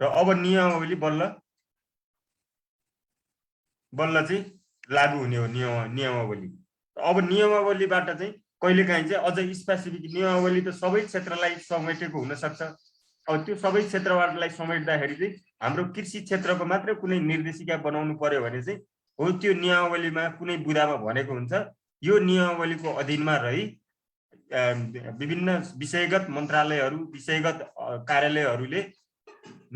र अब नियमावली बल्ल बल्ल चाहिँ लागू हुने हो नियमावली। अब नियमावलीबाट चाहिँ कहिलेकाहीँ चाहिँ अझ स्पेसिफिक नियमावली त सबै क्षेत्रलाई समेटेको हुनसक्छ। अब त्यो सबै क्षेत्रलाई समेट्दाखेरि चाहिँ हाम्रो कृषि क्षेत्रको मात्रै कुनै निर्देशिका बनाउनु पर्यो भने चाहिँ हो त्यो नियमावलीमा कुनै बुँदामा भनेको हुन्छ यो नियमावलीको अधीनमा रही विभिन्न विषयगत मन्त्रालयहरू विषयगत कार्यालयहरूले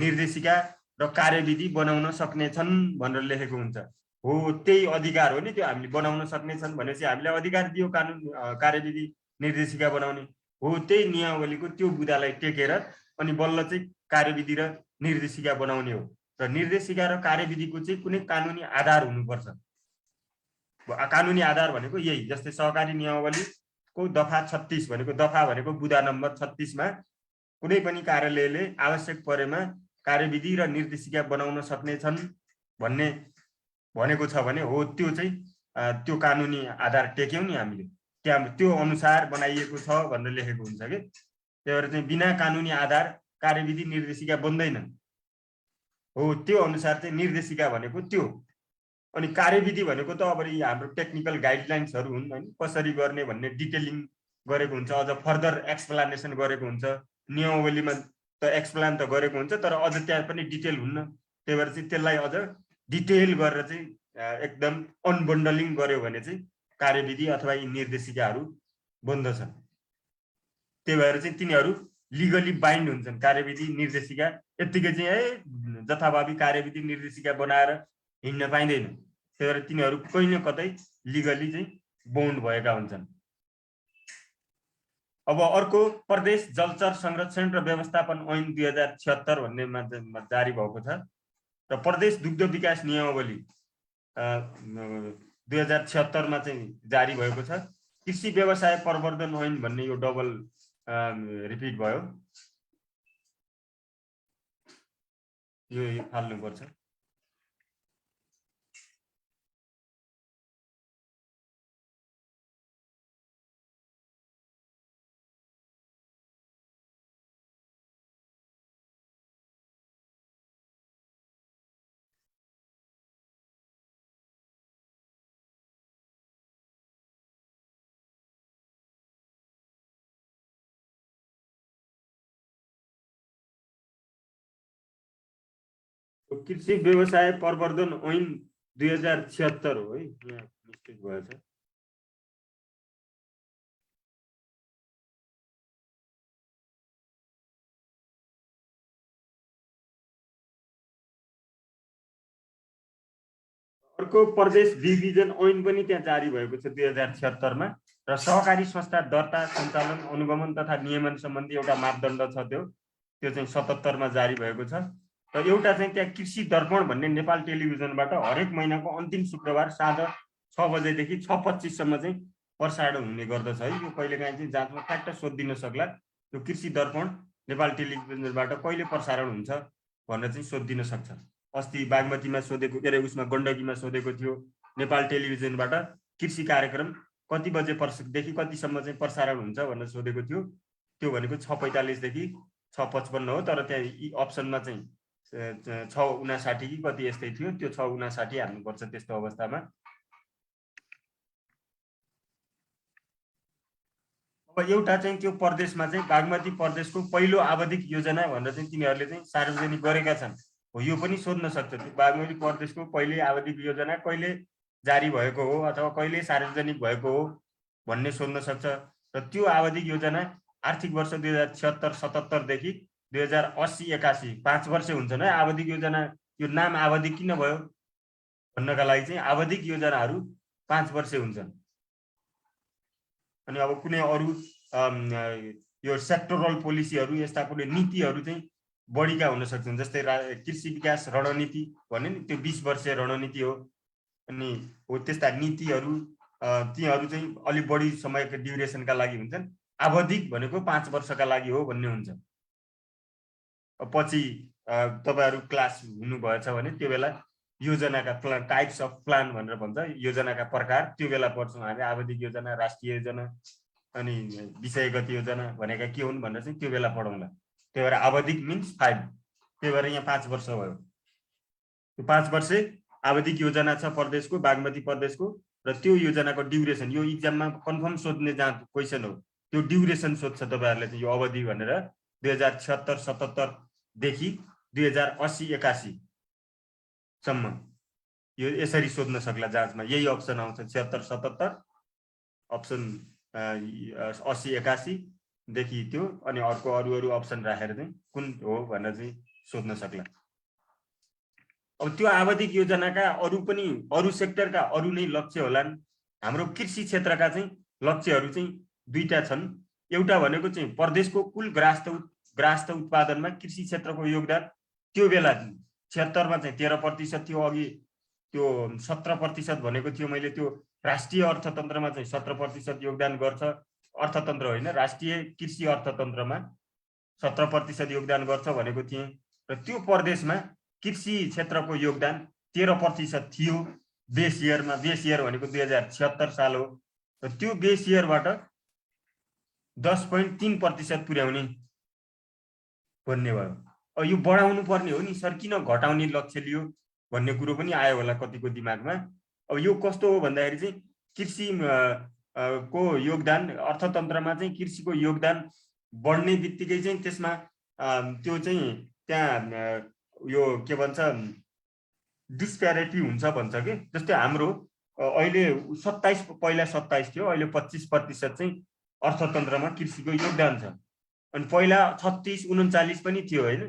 निर्देशिका र कार्यविधि बनाउन सक्नेछन् भनेर लेखेको हुन्छ। हो त्यही अधिकार हो नि त्यो हामीले बनाउन सक्नेछन् भनेपछि हामीले अधिकार दियो कानुन कार्यविधि निर्देशिका बनाउने। हो त्यही नियमावलीको त्यो बुँदालाई टेकेर अनि बल्ल चाहिँ कार्यविधि र निर्देशिका बनाउने हो। र निर्देशिका र कार्यविधिको चाहिँ कुनै कानुनी आधार हुनुपर्छ। कानुनी आधार भनेको यही जस्तै सहकारी नियमावलीको दफा 36 भनेको दफा भनेको बुँदा नम्बर 36 मा कुनै पनि कार्यालयले आवश्यक परेमा कार्यविधि र निर्देशिका बनाउन सक्नेछन् भन्ने भनेको छ भने हो त्यो चाहिँ त्यो कानुनी आधार टेक्यौं नि हामीले त्यहाँ त्यो अनुसार बनाइएको छ भनेर लेखेको हुन्छ के। त्यही भएर चाहिँ बिना कानुनी आधार कार्यविधि निर्देशिका बन्दैन। हो त्यो अनुसार चाहिँ निर्देशिका भनेको त्यो। अनि कार्यविधि भनेको त अब हाम्रो टेक्निकल गाइडलाइन्सहरू हुन् हैन कसरी गर्ने भन्ने डिटेलिङ गरेको हुन्छ अझ फर्दर एक्सप्लेनेसन गरेको हुन्छ। नियमावलीमा त एक्सप्लेन त गरेको हुन्छ तर अझ त्यहाँ पनि डिटेल हुन्न। त्यही भएर चाहिँ त्यसलाई अझ डिटेल गरेर चाहिँ एकदम अनबन्डलिङ गर्यो भने चाहिँ कार्यविधि अथवा यी निर्देशिकाहरू बन्दछन्। त्यही भएर चाहिँ तिनीहरू लिगली बाइन्ड हुन्छन्। कार्यविधि निर्देशिका यतिकै चाहिँ जथाभावी कार्यविधि निर्देशिका बनाएर हिँड्न पाइँदैन। त्यही भएर तिनीहरू कहीँ न कतै लिगली चाहिँ बाउन्ड भएका हुन्छन्। अब अर्को प्रदेश जलचर संरक्षण र व्यवस्थापन ऐन 2076 भन्नेमा जारी भएको छ र प्रदेश दुग्ध विकास नियमावली 2076 मा चाहिँ जारी भएको छ। कृषि व्यवसाय प्रवर्धन ऐन भन्ने यो डबल रिपिट भयो। यो फाल्नुपर्छ। कृषि व्यवसाय प्रवर्धन ऐन 2076 हो है। यहाँ मिस्टेक भएछ। अर्को प्रदेश डिभिजन ऐन पनि त्यहाँ जारी भएको छ 2076 मा र सहकारी संस्था दर्ता सञ्चालन अनुगमन तथा नियमन सम्बन्धी एउटा मापदण्ड छ त्यो चाहिँ 77 मा जारी भएको छ। र एउटा चाहिँ त्यहाँ कृषि दर्पण भन्ने नेपाल टेलिभिजनबाट हरेक महिनाको अन्तिम शुक्रबार साँझ 6 बजेदेखि 6:25 सम्म चाहिँ प्रसारण हुने गर्दछ है। यो कहिलेकाहीँ चाहिँ जाँचमा फ्याक्ट सोधिदिन सक्ला यो कृषि दर्पण नेपाल टेलिभिजनबाट कहिले प्रसारण हुन्छ भनेर चाहिँ सोधिदिन सक्छ। अस्ति बागमतीमा सोधेको के अरे उसमा गण्डकीमा सोधेको थियो नेपाल टेलिभिजनबाट कृषि कार्यक्रम कति बजेदेखि कतिसम्म चाहिँ प्रसारण हुन्छ भनेर सोधेको थियो। त्यो भनेको 6:45 देखि 6:55 हो। तर त्यहाँ अप्सनमा चाहिँ 6:59 कि कति यस्तै थियो। त्यो 6:59 हाल्नुपर्छ त्यस्तो अवस्थामा। अब एउटा चाहिँ त्यो प्रदेशमा चाहिँ बागमती प्रदेशको पहिलो आवधिक योजना भनेर चाहिँ तिनीहरूले चाहिँ सार्वजनिक गरेका छन्। हो यो पनि सोध्न सक्छ त्यो बागमती प्रदेशको पहिले आवधिक योजना कहिले जारी भएको हो अथवा कहिले सार्वजनिक भएको हो भन्ने सोध्न सक्छ। र त्यो आवधिक योजना आर्थिक वर्ष 2076-77 देखि 2080-81 5 वर्ष हुन्छन् है। आवधिक योजना यो नाम आवधिक किन भयो भन्नका लागि चाहिँ आवधिक योजनाहरू 5 वर्ष हुन्छन्। अनि अब कुनै अरू यो सेक्टरल पोलिसीहरू यस्ता कुनै नीतिहरू चाहिँ बढीका हुन सक्छन्। जस्तै कृषि विकास रणनीति भन्ने नि त्यो 20 वर्षीय रणनीति हो। अनि हो त्यस्ता नीतिहरू तीहरू चाहिँ अलि बढी समयको ड्युरेसनका लागि हुन्छन्। आवधिक भनेको 5 वर्षका लागि हो भन्ने हुन्छ। पछि तपाईहरु क्लास हुनुभएछ भने त्यो बेला योजनाका प्लान टाइप्स अफ प्लान भनेर भन्छ योजनाका प्रकार त्यो बेला पढ्छौं हामी। आवधिक योजना राष्ट्रिय योजना अनि विषयगत योजना भनेका के हुन् भनेर चाहिँ त्यो बेला पढौँला। त्यही भएर आवधिक मिन्स 5 त्यही भएर यहाँ 5 वर्ष भयो। त्यो 5 वर्ष आवधिक योजना छ प्रदेशको, बागमती प्रदेशको, र त्यो योजनाको ड्युरेसन यो इक्जाममा कन्फर्म सोध्ने जहाँ क्वेसन हो त्यो ड्युरेसन सोध्छ तपाईहरुले चाहिँ यो अवधि भनेर 2076-77 देखि 2080-81 सम्म यो यसरी सोध्न सक्ला जाँचमा। यही अप्सन आउँछ 76-77 अप्सन 80-81 देखि त्यो, अनि अर्को अरु अप्सन राखेर चाहिँ कुन हो भनेर चाहिँ सोध्न सक्ला। अब त्यो आवधिक योजनाका अरु पनि अरु सेक्टरका अरु नै लक्ष्य होलान्। हाम्रो कृषि क्षेत्रका चाहिँ लक्ष्यहरू चाहिँ दुईटा छन्। एउटा भनेको चाहिँ प्रदेशको कुल ग्राहस्थ उत्पादनमा कृषि क्षेत्रको योगदान त्यो बेला 76 मा चाहिँ 13% थियो, अघि त्यो 17% भनेको थियो मैले। त्यो राष्ट्रिय अर्थतन्त्रमा चाहिँ 17% योगदान गर्छ, अर्थतन्त्र होइन राष्ट्रिय कृषि अर्थतन्त्रमा 17% योगदान गर्छ भनेको थिए। र त्यो प्रदेशमा कृषि क्षेत्रको योगदान 13% थियो बेस इयरमा। बेस इयर भनेको 2076 साल हो। र त्यो बेस इयरबाट 10.3% पुर्याउने भन्ने भयो। अब यो बढाउनु पर्ने हो नि सर, किन घटाउने लक्ष्य लियो भन्ने कुरो पनि आयो होला कतिको दिमागमा। अब यो कस्तो हो भन्दाखेरि चाहिँ कृषि को योगदान अर्थतन्त्रमा चाहिँ कृषिको योगदान बढ्ने बित्तिकै चाहिँ त्यसमा त्यो चाहिँ त्यहाँ यो के भन्छ डिस्प्यारिटी हुन्छ भन्छ के। जस्तै हाम्रो अहिले 27 पहिला 27 थियो, अहिले 25% चाहिँ अर्थतन्त्रमा कृषिको योगदान छ। अनि पहिला 36-39 पनि थियो हैन।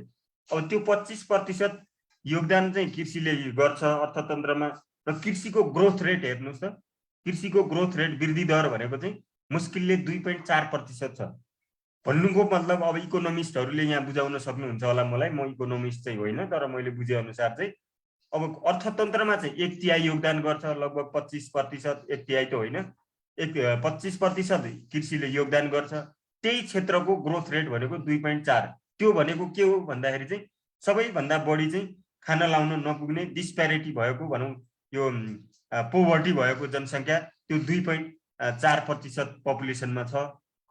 अब त्यो 25% योगदान चाहिँ कृषिले गर्छ अर्थतन्त्रमा। र कृषिको ग्रोथ रेट हेर्नुस् त, कृषिको ग्रोथ रेट वृद्धि दर भनेको चाहिँ मुस्किलले 2.4% छ। भन्नुको मतलब अब इकोनोमिस्टहरूले यहाँ बुझाउन सक्नुहुन्छ होला मलाई, म इकोनोमिस्ट चाहिँ होइन, तर मैले बुझे अनुसार चाहिँ अब अर्थतन्त्रमा चाहिँ 1/3 योगदान गर्छ, लगभग 25%, 1/3 त होइन, 25% कृषिले योगदान गर्छ। त्यही क्षेत्रको ग्रोथ रेट भनेको 2.4। त्यो भनेको के हो भन्दाखेरि चाहिँ सबैभन्दा बढी चाहिँ खाना लाउन नपुग्ने डिस्प्यारिटी भएको भनौँ, यो पोभर्टी भएको जनसङ्ख्या त्यो 2.4% पपुलेसनमा छ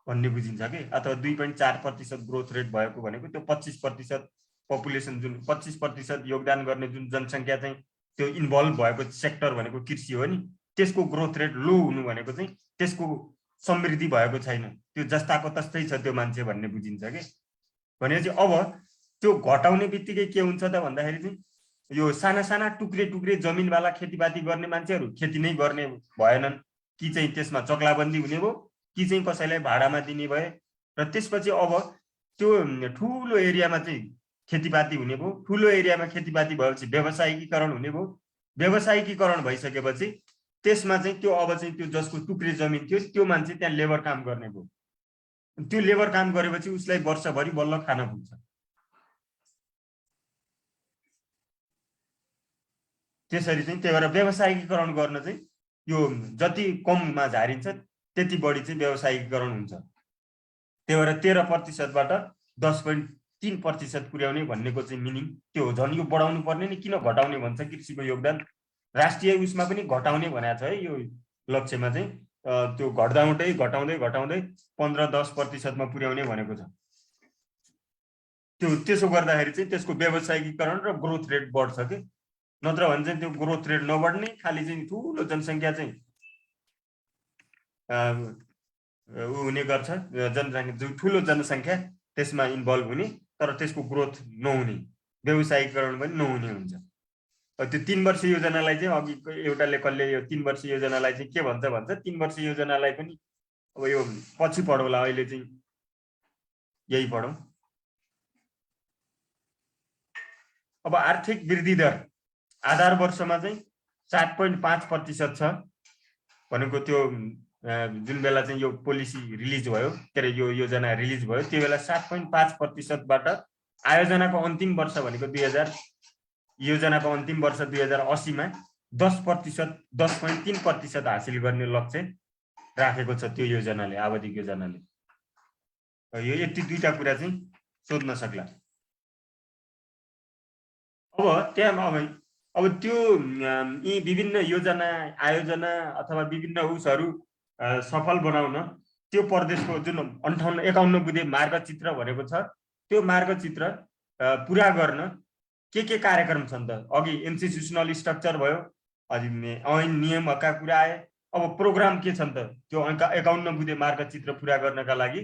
भन्ने बुझिन्छ कि। अथवा 2.4% ग्रोथ रेट भएको भनेको त्यो 25% पपुलेसन जुन 25% योगदान गर्ने जुन जनसङ्ख्या चाहिँ त्यो इन्भल्भ भएको सेक्टर भनेको कृषि हो नि, त्यसको ग्रोथ रेट लो हुनु भनेको चाहिँ त्यसको समृद्धि भएको छैन, त्यो जस्ताको तस्तै छ त्यो मान्छे भन्ने बुझिन्छ कि। भनेपछि अब त्यो घटाउने बित्तिकै के हुन्छ त भन्दाखेरि चाहिँ यो साना साना टुक्रे टुक्रे जमिनवाला खेतीपाती गर्ने मान्छेहरू खेती नै गर्ने भएनन्, कि चाहिँ त्यसमा चक्लाबन्दी हुने भयो, कि चाहिँ कसैलाई भाडामा दिने भए। र त्यसपछि अब त्यो ठुलो एरियामा चाहिँ खेतीपाती हुने भयो। ठुलो एरियामा खेतीपाती भएपछि व्यावसायिकीकरण हुने भयो। व्यावसायिकीकरण भइसकेपछि त्यसमा चाहिँ त्यो अब चाहिँ त्यो जसको टुक्रे जमिन थियो त्यो मान्छे त्यहाँ लेबर काम गर्ने भयो। त्यो लेबर काम गरेपछि उसलाई वर्षभरि बल्ल खान पुग्छ। त्यसरी चाहिँ त्यही भएर व्यावसायिकीकरण गर्न चाहिँ यो जति कममा झारिन्छ त्यति बढी चाहिँ व्यावसायिकीकरण हुन्छ। त्यही भएर 13%बाट 10.3% पुर्याउने भन्नेको चाहिँ मिनिङ त्यो हो। झन् यो बढाउनु पर्ने नि, किन घटाउने भन्छ कृषिको योगदान। राष्ट्रिय उसमा पनि घटाउने भनेको छ है यो लक्ष्यमा चाहिँ, त्यो घटाउँदै घटाउँदै घटाउँदै 15-10%मा पुर्याउने भनेको छ। त्यो त्यसो गर्दाखेरि चाहिँ त्यसको व्यावसायिकीकरण र ग्रोथ रेट बढ्छ कि। नत्र भने चाहिँ त्यो ग्रोथ रेट नबढ्ने, खालि चाहिँ ठुलो जनसङ्ख्या चाहिँ हुने गर्छ, जनसङ्ख्या ठुलो जनसङ्ख्या त्यसमा इन्भल्भ हुने, तर त्यसको ग्रोथ नहुने, व्यावसायिकरण पनि नहुने हुन्छ। त्यो 3 वर्ष योजनालाई चाहिँ अघि एउटाले कसले यो 3 वर्ष योजनालाई चाहिँ के भन्छ 3 वर्ष योजनालाई पनि अब यो पछि पढौँला, अहिले चाहिँ यही पढौँ। अब आर्थिक वृद्धि दर आधार वर्षमा चाहिँ 7.5% छ भनेको त्यो जुन बेला चाहिँ यो पोलिसी रिलिज भयो, के अरे यो योजना रिलिज भयो त्यो बेला 7.5%बाट आयोजनाको अन्तिम वर्ष भनेको 2000 योजनाको अन्तिम वर्ष 2080 मा 10%, 10.3% हासिल गर्ने लक्ष्य राखेको छ त्यो योजनाले, आवधिक योजनाले। यो यति दुईटा कुरा चाहिँ सोध्न सक्ला। अब त्यहाँ अब त्यो यी विभिन्न योजना आयोजना अथवा विभिन्न उसहरू सफल बनाउन त्यो प्रदेशको जुन 51 बुँदे मार्गचित्र भनेको छ, त्यो मार्गचित्र पुरा गर्न के कार्यक्रम छन् त? अघि इन्स्टिट्युसनल स्ट्रक्चर भयो, ऐन नियमका कुरा आए। अब प्रोग्राम के छन् त? त्यो 51 बुँदे मार्गचित्र पुरा गर्नका लागि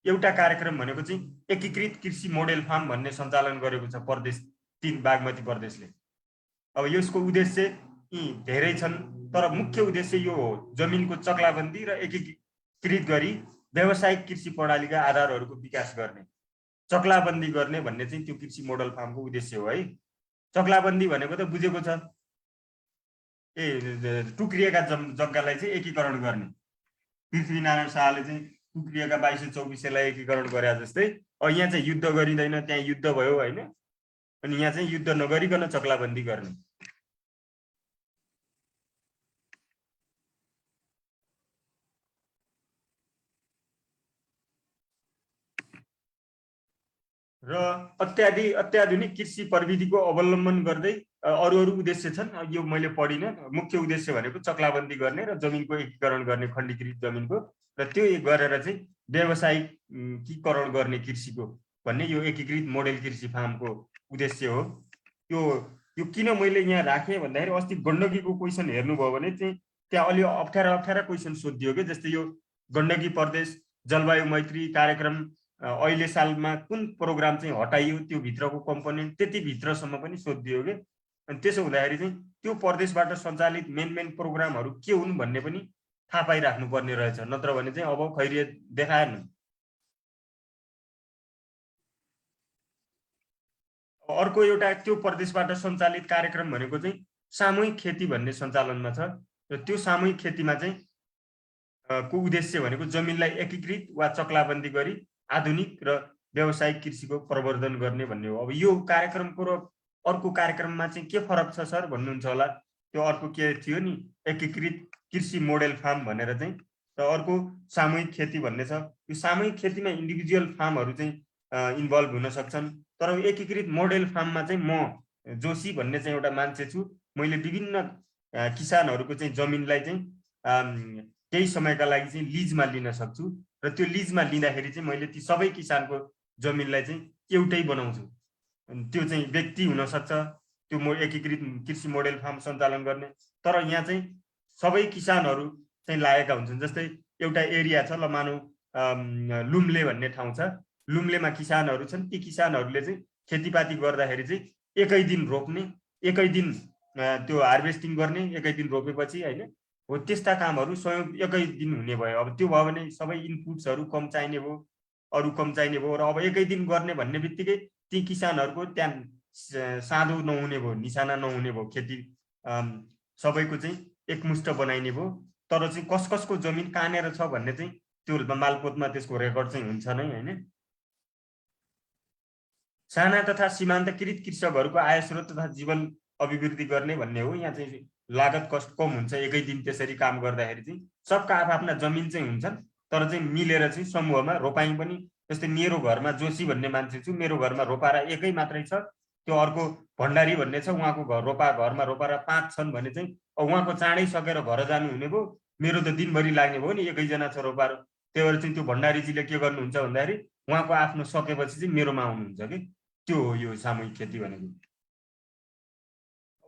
एउटा कार्यक्रम भनेको चाहिँ एकीकृत कृषि मोडेल फार्म भन्ने सञ्चालन गरेको छ प्रदेश 3 बागमती प्रदेशले। अब यसको उद्देश्य यी धेरै छन्, तर मुख्य उद्देश्य यो हो, जमिनको चक्लाबन्दी र एकीकृत गरी व्यावसायिक कृषि प्रणालीका आधारहरूको विकास गर्ने, चक्लाबन्दी गर्ने भन्ने चाहिँ त्यो कृषि मोडल फार्मको उद्देश्य हो है। चक्लाबन्दी भनेको त बुझेको छ, टुक्रिएका जग्गालाई चाहिँ एकीकरण गर्ने। पृथ्वीनारायण शाहले चाहिँ टुक्रिएका 2224लाई एकीकरण गरे जस्तै यहाँ चाहिँ युद्ध गरिँदैन, त्यहाँ युद्ध भयो होइन, अनि यहाँ चाहिँ युद्ध नगरिकन चक्लाबन्दी गर्ने। र अत्याधुनिक कृषि प्रविधिको अवलम्बन गर्दै अरू उद्देश्य छन्, यो मैले पढिनँ। मुख्य उद्देश्य भनेको चक्लाबन्दी गर्ने र जमिनको एकीकरण गर्ने, खण्डीकृत जमिनको, र त्यो गरेर चाहिँ व्यावसायिकीकरण गर्ने कृषिको भन्ने यो एकीकृत मोडेल कृषि फार्मको उद्देश्य हो। यो किन मैले यहाँ राखेँ भन्दाखेरि अस्ति गण्डकीको क्वेसन हेर्नुभयो भने चाहिँ त्यहाँ अलि अप्ठ्यारा क्वेसन सोधियो कि, जस्तै यो गण्डकी प्रदेश जलवायु मैत्री कार्यक्रम अहिले सालमा कुन प्रोग्राम चाहिँ हटाइयो, त्यो भित्रको कम्पोनेन्ट त्यति भित्रसम्म पनि सोधियो कि। अनि त्यसो हुँदाखेरि चाहिँ त्यो प्रदेशबाट सञ्चालित मेन प्रोग्रामहरू के हुन् भन्ने पनि थाहा पाइराख्नु पर्ने रहेछ, नत्र भने चाहिँ अब खैरियत देखाएन। अर्को एउटा त्यो प्रदेशबाट सञ्चालित कार्यक्रम भनेको चाहिँ सामूहिक खेती भन्ने सञ्चालनमा छ, र त्यो सामूहिक खेतीमा चाहिँ को उद्देश्य भनेको जमिनलाई एकीकृत वा चक्लाबन्दी गरी आधुनिक र व्यावसायिक कृषिको प्रवर्धन गर्ने भन्ने हो। अब यो कार्यक्रमको र अर्को कार्यक्रममा चाहिँ के फरक छ सर भन्नुहुन्छ होला। त्यो अर्को के थियो नि, एकीकृत कृषि मोडेल फार्म भनेर चाहिँ, र अर्को सामूहिक खेती भन्ने छ। यो सामूहिक खेतीमा इन्डिभिजुअल फार्महरू चाहिँ इन्भल्भ हुन सक्छन्, तर एकीकृत मोडेल फार्ममा चाहिँ म जोशी भन्ने चाहिँ एउटा मान्छे छु, मैले विभिन्न किसानहरूको चाहिँ जमिनलाई चाहिँ केही समयका लागि चाहिँ लिजमा लिन सक्छु, र त्यो लिजमा लिँदाखेरि चाहिँ मैले ती सबै किसानको जमिनलाई चाहिँ एउटै बनाउँछु। त्यो चाहिँ व्यक्ति हुनसक्छ, त्यो एकीकृत कृषि मोडेल फार्म सञ्चालन गर्ने, तर यहाँ चाहिँ सबै किसानहरू चाहिँ लागेका हुन्छन्। जस्तै एउटा एरिया छ, ल मानौ लुम्ले भन्ने ठाउँ छ, लुम्लेमा किसानहरू छन्, ती किसानहरूले चाहिँ खेतीपाती गर्दाखेरि चाहिँ एकै दिन रोप्ने, एकै दिन त्यो हार्भेस्टिङ गर्ने, एकै दिन रोपेपछि होइन, हो त्यस्ता कामहरू स्वयं एकै दिन हुने भयो। अब त्यो भयो भने सबै इनपुट्सहरू कम चाहिने भयो, अरू कम चाहिने भयो, र अब एकै दिन गर्ने भन्ने बित्तिकै ती किसानहरूको त्यहाँ साँधो नहुने भयो, निशाना नहुने भयो, खेती सबैको चाहिँ एकमुष्ट बनाइने भयो। तर चाहिँ कसको जमिन कहाँनिर छ भन्ने चाहिँ त्यो मालपोतमा त्यसको रेकर्ड चाहिँ हुन्छ नै होइन। साना तथा सीमान्तकृत कृषकहरूको आय स्रोत तथा जीवन अभिवृद्धि गर्ने भन्ने हो। यहाँ चाहिँ लागत कस्ट कम हुन्छ, एकै दिन त्यसरी काम गर्दाखेरि चाहिँ सबका आफ्ना जमिन चाहिँ हुन्छन्, तर चाहिँ मिलेर चाहिँ समूहमा रोपाइँ पनि। जस्तै मेरो घरमा जोशी भन्ने मान्छे छु, मेरो घरमा रोपारा एकै मात्रै छ, त्यो अर्को भण्डारी भन्ने छ, उहाँको घरमा रोपारा 5 छन् भने चाहिँ उहाँको चाँडै सकेर घर जानु हुने भयो, मेरो त दिनभरि लाग्ने भयो नि, एकैजना छ रोपार। त्यही भएर चाहिँ त्यो भण्डारीजीले के गर्नुहुन्छ भन्दाखेरि उहाँको आफ्नो सकेपछि चाहिँ मेरोमा आउनुहुन्छ कि, त्यो हो यो सामूहिक खेती भनेको।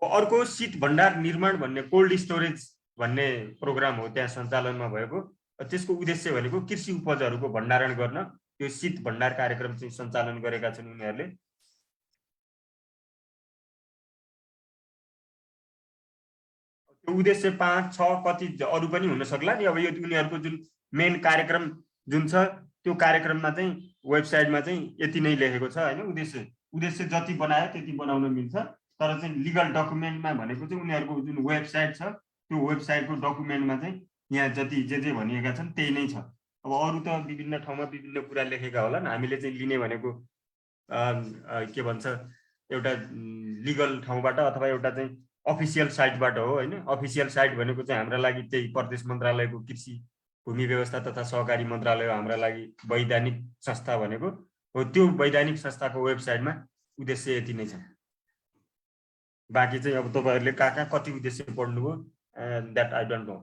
अर्को शीत भण्डार निर्माण भन्ने कोल्ड स्टोरेज भन्ने प्रोग्राम हो त्यहाँ सञ्चालनमा भएको। त्यसको उद्देश्य भनेको कृषि उपजहरूको भण्डारण गर्न यो शीत भण्डार कार्यक्रम चाहिँ सञ्चालन गरेका छन् उनीहरूले। त्यो उद्देश्य 5, 6 कति अरू पनि हुन सक्ला नि। अब यो उनीहरूको जुन मेन कार्यक्रम जुन छ त्यो कार्यक्रममा चाहिँ वेबसाइटमा चाहिँ यति नै लेखेको छ होइन। उद्देश्य जति बनायो त्यति बनाउन मिल्छ, तर चाहिँ लिगल डकुमेन्टमा भनेको चाहिँ उनीहरूको जुन वेबसाइट छ त्यो वेबसाइटको डकुमेन्टमा चाहिँ यहाँ जति जे भनिएका छन् त्यही नै छ। अब अरू त विभिन्न ठाउँमा विभिन्न कुरा लेखेका होलान्, हामीले चाहिँ लिने भनेको के भन्छ एउटा लिगल ठाउँबाट अथवा एउटा चाहिँ अफिसियल साइटबाट हो होइन। अफिसियल साइट भनेको चाहिँ हाम्रा लागि त्यही प्रदेश मन्त्रालयको कृषि भूमि व्यवस्था तथा सहकारी मन्त्रालय हो हाम्रा लागि वैधानिक संस्था भनेको हो। त्यो वैधानिक संस्थाको वेबसाइटमा उद्देश्य यति नै छ। बाँकी चाहिँ अब तपाईँहरूले कहाँ कति उद्देश्य पढ्नुभयो द्याट आई डोन्ट नो।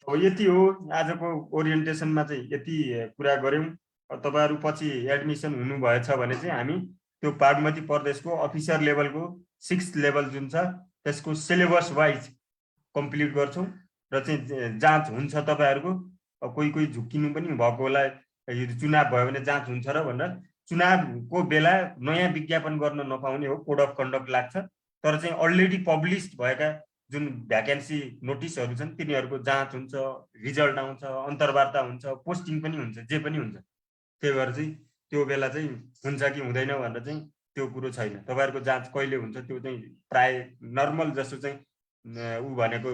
अब यति हो आजको ओरिएन्टेसनमा चाहिँ यति कुरा गऱ्यौँ। तपाईहरु पछि एडमिसन हुनुभएछ भने चाहिँ हामी त्यो बागमती प्रदेशको अफिसर लेभलको 6th लेभल जुन छ त्यसको सिलेबस वाइज कम्प्लिट गर्छौँ र चाहिँ जाँच हुन्छ तपाईहरुको। कोही कोही झुक्किनु पनि भएको होला, यो चुनाव भयो भने जाँच हुन्छ र भनेर चुनावको बेला नयाँ विज्ञापन गर्न नपाउने हो, कोड अफ कन्डक्ट लाग्छ। तर चाहिँ अलरेडी पब्लिस्ड भएका जुन भ्याकेन्सी नोटिसहरू छन् तिनीहरूको जाँच हुन्छ, रिजल्ट आउँछ, अन्तर्वार्ता हुन्छ, पोस्टिङ पनि हुन्छ, जे पनि हुन्छ। त्यही भएर चाहिँ त्यो बेला चाहिँ हुन्छ कि हुँदैन भनेर चाहिँ त्यो कुरो छैन। तपाईहरुको जाँच कहिले हुन्छ त्यो चाहिँ प्राय नर्मल जस्तो चाहिँ उ भनेको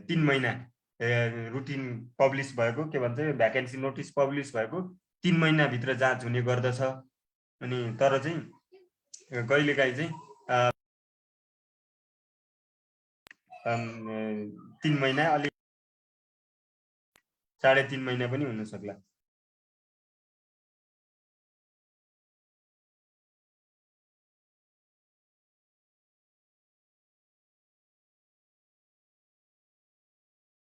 3 महिना रुटिन पब्लिस भएको के भन्छ भ्याकेन्सी नोटिस पब्लिस भएको 3 महिनाभित्र जाँच हुने गर्दछ। अनि तर चाहिँ कहिलेकाहीँ चाहिँ 3 महिना अलि 3.5 महिना पनि हुन सक्ला।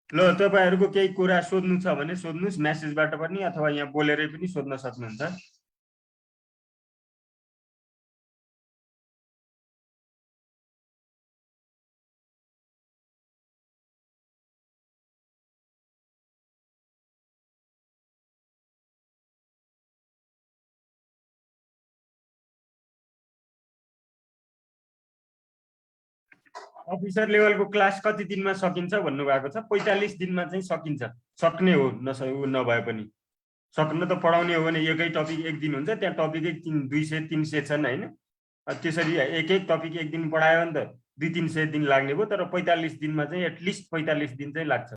ल तपाईहरुको केही कुरा सोध्नु छ भने सोध्नुस्, मेसेजबाट पनि अथवा यहाँ बोलेरै पनि सोध्न सक्नुहुन्छ। अफिसर लेभलको क्लास कति दिनमा सकिन्छ भन्नुभएको छ। 45 दिनमा चाहिँ सकिन्छ, सक्ने हो नभए पनि। सक्न त पढाउने हो भने एकै टपिक एक दिन हुन्छ, त्यहाँ टपिकै 200-300 छन् हैन। त्यसरी एक एक टपिक एक दिन पढायो भने त 200-300 दिन लाग्ने भयो। तर 45 दिनमा चाहिँ एटलिस्ट 45 दिन चाहिँ लाग्छ।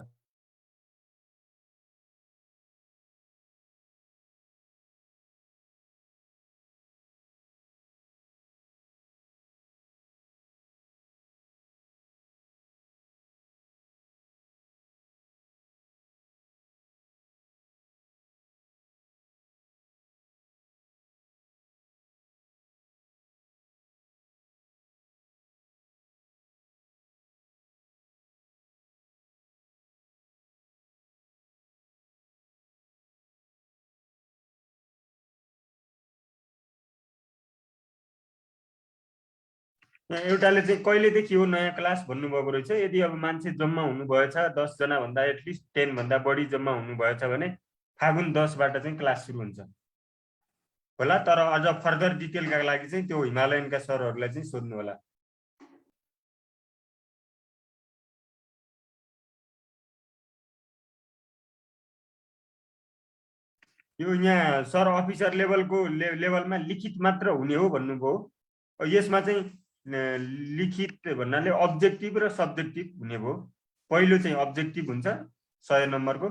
एउटाले चाहिँ कहिलेदेखि हो नयाँ क्लास भन्नुभएको रहेछ। यदि अब मान्छे जम्मा हुनुभएछ 10 जना भन्दा एटलिस्ट 10 भन्दा बढी जम्मा हुनुभएछ भने फागुन 10बाट चाहिँ क्लास सुरु हुन्छ होला। तर अझ फर्दर डिटेलका लागि चाहिँ त्यो हिमालयनका सरहरूलाई चाहिँ सोध्नु होला। यो यहाँ सर अफिसर लेभलको लेभलमा लिखित मात्र हुने हो भन्नुभयो। यसमा चाहिँ लिखित भन्नाले अब्जेक्टिभ र सब्जेक्टिभ हुने भयो। पहिलो चाहिँ अब्जेक्टिभ हुन्छ 100 नम्बरको,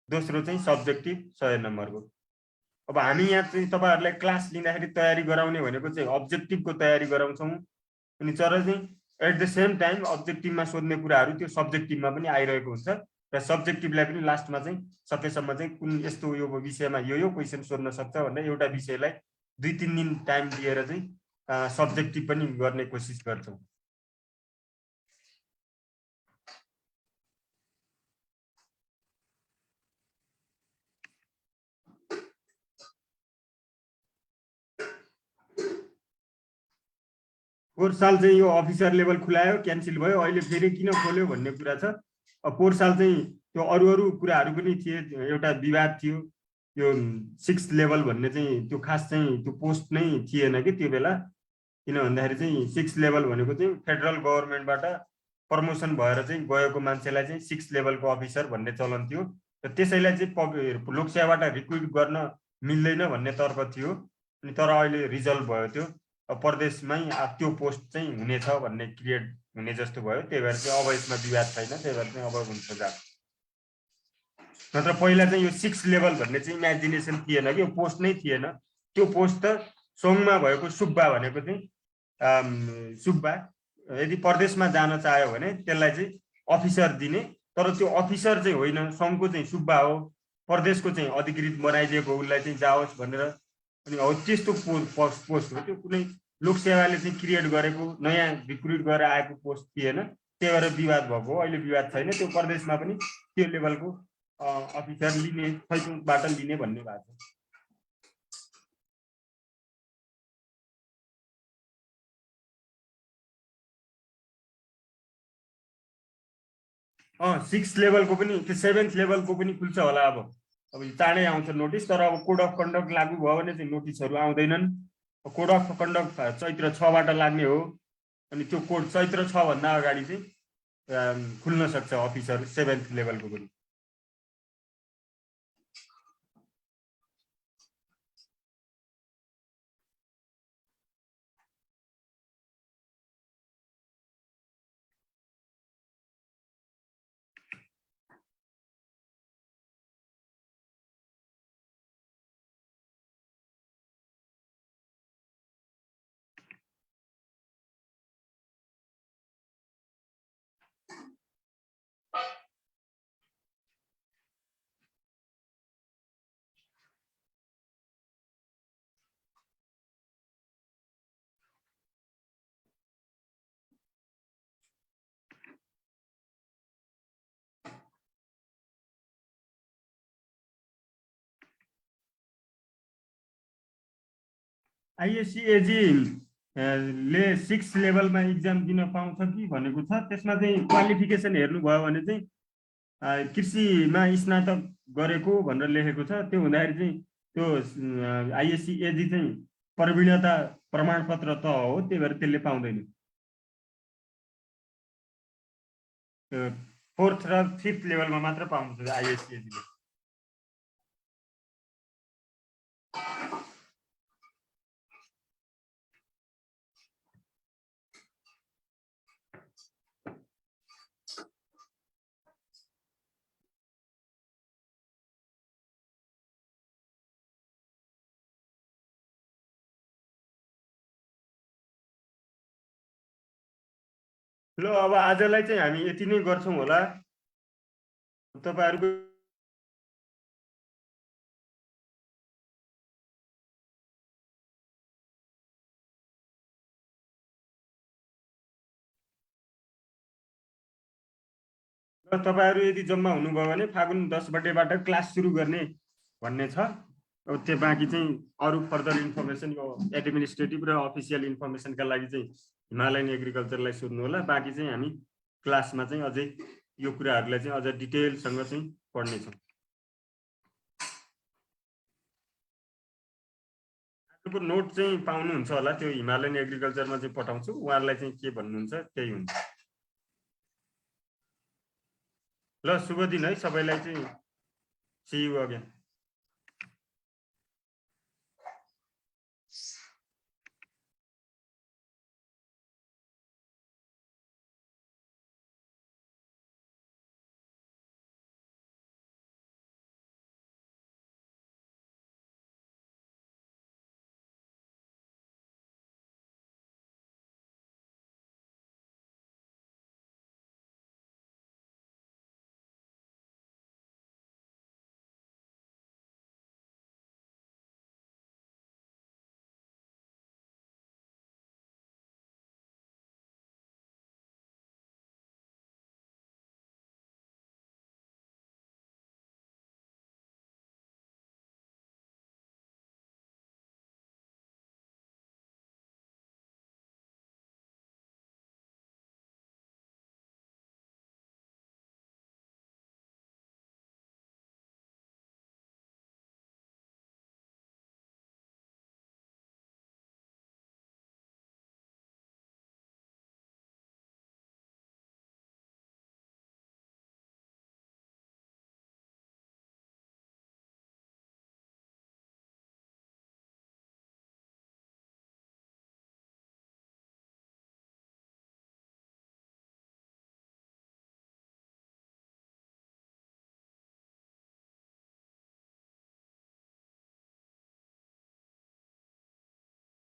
दोस्रो चाहिँ सब्जेक्टिभ 100 नम्बरको। अब हामी यहाँ चाहिँ तपाईहरुलाई क्लास लिँदाखेरि तयारी गराउने भनेको चाहिँ अब्जेक्टिभको तयारी गराउँछौँ। अनि तर चाहिँ एट द सेम टाइम अब्जेक्टिभमा सोध्ने कुराहरू त्यो सब्जेक्टिभमा पनि आइरहेको हुन्छ र सब्जेक्टिभलाई पनि लास्टमा चाहिँ सकेसम्म चाहिँ कुन यस्तो यो विषयमा यो क्वेसन सोध्न सक्छ भनेर एउटा विषयलाई 2-3 दिन टाइम दिएर चाहिँ सब्जेक्टिभ पनि गर्ने कोसिस गर्छौँ। पोहोर साल चाहिँ यो अफिसर लेभल खुलायो, क्यान्सिल भयो, अहिले फेरि किन खोल्यो भन्ने कुरा छ। पोहोर साल चाहिँ त्यो अरू कुराहरू पनि थिए, एउटा विवाद थियो। यो 6th लेभल भन्ने चाहिँ त्यो खास चाहिँ त्यो पोस्ट नै थिएन कि त्यो बेला। किन भन्दाखेरि चाहिँ 6th लेभल भनेको चाहिँ फेडरल गभर्नमेन्टबाट प्रमोसन भएर चाहिँ गएको मान्छेलाई चाहिँ 6th लेभलको अफिसर भन्ने चलन थियो र त्यसैलाई चाहिँ लोकसेवाबाट रिक्रुट गर्न मिल्दैन भन्ने तर्क थियो। अनि तर अहिले रिजल्भ भयो त्यो प्रदेशमै त्यो पोस्ट चाहिँ हुनेछ भन्ने क्रिएट हुने जस्तो भयो। त्यही भएर चाहिँ अब यसमा विवाद छैन, त्यही भएर चाहिँ अब हुन्छ जान्छ। नत्र पहिला चाहिँ यो 6 लेभल भन्ने चाहिँ इमेजिनेसन थिएन कि, यो पोस्ट नै थिएन। त्यो पोस्ट त सङ्घमा भएको सुब्बा भनेको चाहिँ सुब्बा यदि प्रदेशमा जान चाह्यो भने त्यसलाई चाहिँ अफिसर दिने, तर त्यो अफिसर चाहिँ होइन, सङ्घको चाहिँ सुब्बा हो, प्रदेशको चाहिँ अधिकृत बनाइदिएको उसलाई चाहिँ जाओस् भनेर। अनि हो त्यस्तो पोस्ट हो त्यो। कुनै लोकसेवाले चाहिँ क्रिएट गरेको नयाँ रिक्रुट गरेर आएको पोस्ट थिएन। त्यही भएर विवाद भएको हो। अहिले विवाद छैन, त्यो प्रदेशमा पनि त्यो लेभलको अफिसर लिने, छैटौँबाट लिने भन्ने भएको छ। 6 लेभलको पनि, त्यो 7th लेभलको पनि खुल्छ होला। अब चाँडै आउँछ नोटिस, तर अब कोड अफ कन्डक्ट लागू भयो भने चाहिँ नोटिसहरू आउँदैनन्। कोड अफ कन्डक्ट चैत्र 6बाट लाग्ने हो, अनि त्यो कोड चैत्र 6 भन्दा अगाडि चाहिँ खुल्न सक्छ अफिसर 7th लेभलको पनि। आइएससिएजी ले 6 लेभलमा इक्जाम दिन पाउँछ कि भनेको छ। त्यसमा चाहिँ क्वालिफिकेसन हेर्नुभयो भने चाहिँ कृषिमा स्नातक गरेको भनेर लेखेको छ। त्यो हुँदाखेरि चाहिँ त्यो आइएससिएजी चाहिँ प्रवीणता प्रमाणपत्र त हो, त्यही भएर त्यसले पाउँदैन। 4th र 5th लेभलमा मात्र पाउँछ आइएससिएजीले। ल अब आजलाई चाहिँ हामी यति नै गर्छौँ होला। तपाईहरुको तपाईहरु यदि जम्मा हुनुभयो भने फागुन 10 गतेबाट क्लास सुरु गर्ने भन्ने छ। अब त्यो बाँकी चाहिँ अरु फर्दर इन्फर्मेसन यो एडमिनिस्ट्रेटिभ र अफिसियल इन्फर्मेसनका लागि चाहिँ हिमालयन एग्रिकल्चरलाई सोध्नु होला। बाँकी चाहिँ हामी क्लासमा चाहिँ अझै यो कुराहरुलाई चाहिँ अझ डिटेलसँग चाहिँ पढ्ने छौं। आजको नोट चाहिँ पाउनुहुन्छ होला, त्यो हिमालयन एग्रिकल्चरमा चाहिँ पठाउँछु। उहाँहरुलाई चाहिँ के भन्नुहुन्छ त्यही हुन्छ। ल शुभ दिन है सबैलाई चाहिँ। See you again.